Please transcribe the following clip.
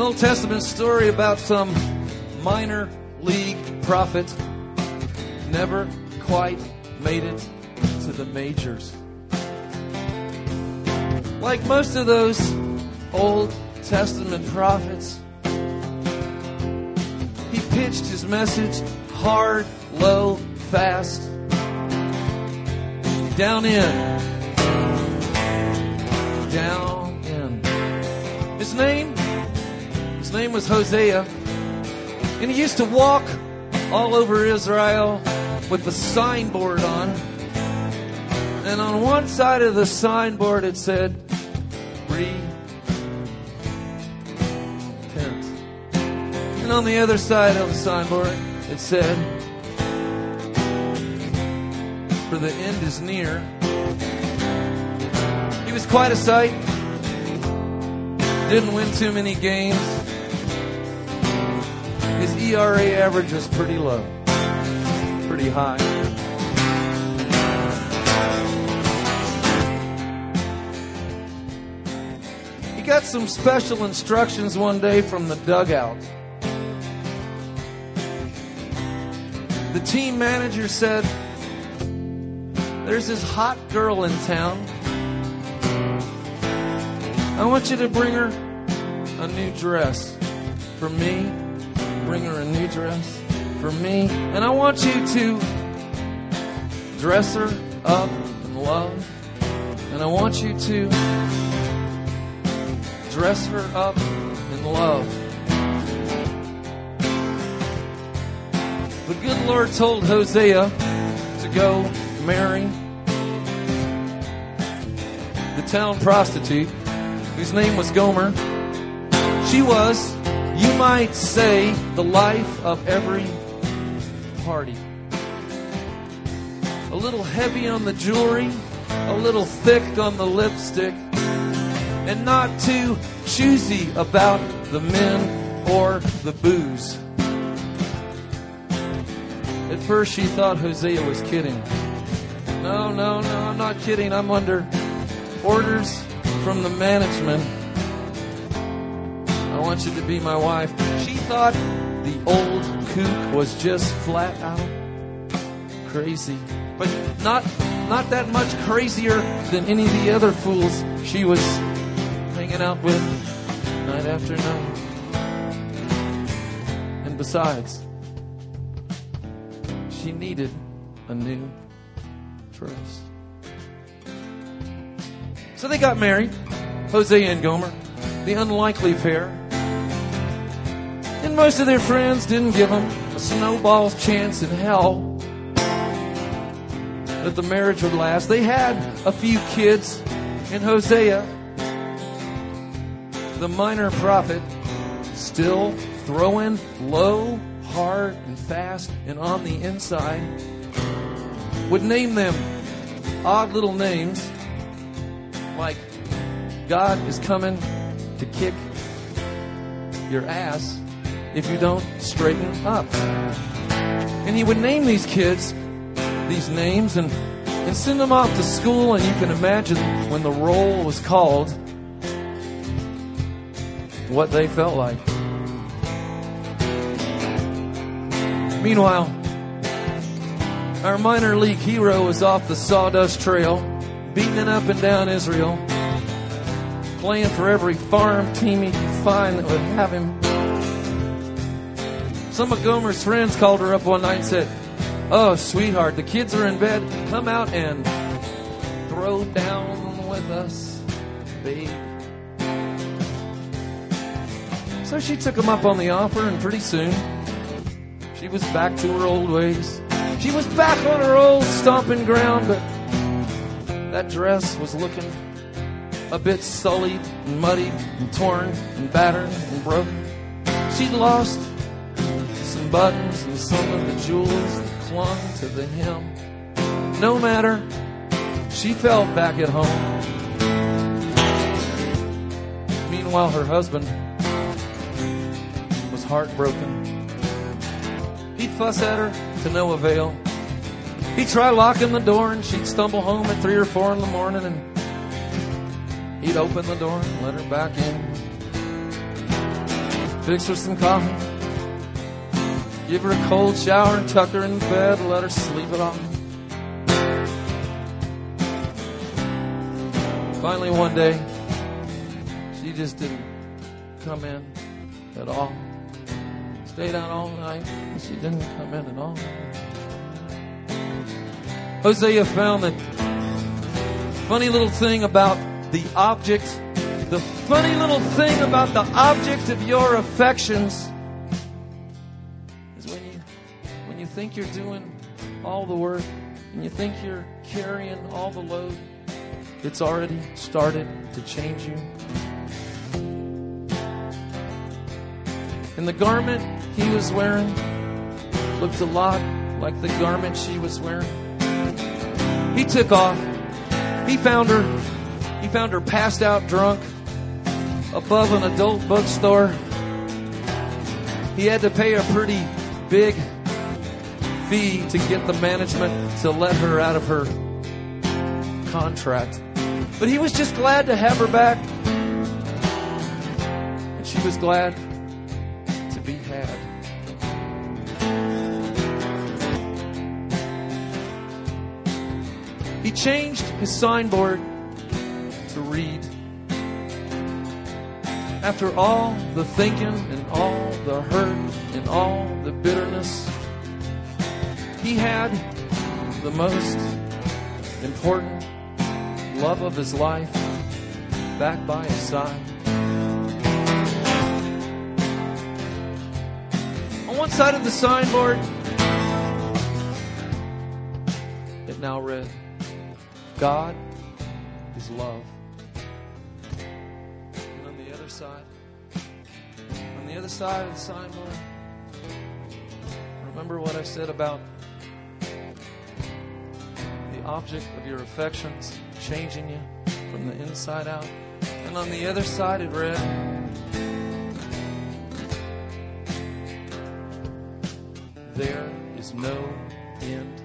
Old Testament story about some minor league prophet. Never quite made it to the majors. Like most of those Old Testament prophets, he pitched his message hard, low, fast, down in. His name was Hosea, and he used to walk all over Israel with the signboard on, and on one side of the signboard it said, "Repent," and on the other side of the signboard it said, "For the end is near." He was quite a sight. Didn't win too many games. His ERA average was pretty low, pretty high. He got some special instructions one day from the dugout. The team manager said, "There's this hot girl in town. I want you to bring her a new dress for me. Bring her a new dress for me. And I want you to dress her up in love. And I want you to dress her up in love." The good Lord told Hosea to go marry the town prostitute, whose name was Gomer. She was, you might say, the life of every party. A little heavy on the jewelry, a little thick on the lipstick, and not too choosy about the men or the booze. At first she thought Hosea was kidding. No, I'm not kidding. I'm under orders from the management. I want you to be my wife. She thought the old kook was just flat out crazy, but not that much crazier than any of the other fools she was hanging out with night after night. And besides, she needed a new dress. So they got married, Hosea and Gomer, the unlikely pair. And most of their friends didn't give them a snowball's chance in hell that the marriage would last. They had a few kids, and Hosea, the minor prophet, still throwing low, hard, and fast, and on the inside, would name them odd little names like God is coming to kick your ass if you don't straighten up. And he would name these kids these names and send them off to school, and you can imagine when the roll was called what they felt like. Meanwhile, our minor league hero was off the sawdust trail, beating it up and down Israel, playing for every farm team he could find that would have him. Some of Gomer's friends called her up one night and said, "Oh, sweetheart, the kids are in bed. Come out and throw down with us, babe." So she took him up on the offer, and pretty soon she was back to her old ways. She was back on her old stomping ground, but that dress was looking a bit sullied and muddied and torn and battered and broken. She'd lost some buttons and some of the jewels that clung to the hem. No matter, she felt back at home. Meanwhile, her husband was heartbroken. He'd fuss at her to no avail. He'd try locking the door, and she'd stumble home at 3 or 4 in the morning, and he'd open the door and let her back in. fix her some coffee, give her a cold shower and tuck her in bed and let her sleep it off. Finally one day, she just didn't come in at all. Stayed out all night and she didn't come in at all. Hosea found that funny little thing about the object, the funny little thing about the object of your affections is when you think you're doing all the work and you think you're carrying all the load, it's already started to change you. And the garment he was wearing looked a lot like the garment she was wearing. He took off. He found her passed out drunk above an adult bookstore. He had to pay a pretty big fee to get the management to let her out of her contract. But he was just glad to have her back. And she was glad to be had. He changed his signboard to read. After all the thinking and all the hurt and all the bitterness, he had the most important love of his life back by his side. On one side of the signboard, it now read, God is love. And on the other side of the signboard, remember what I said about the object of your affections changing you from the inside out. And on the other side it read, there is no end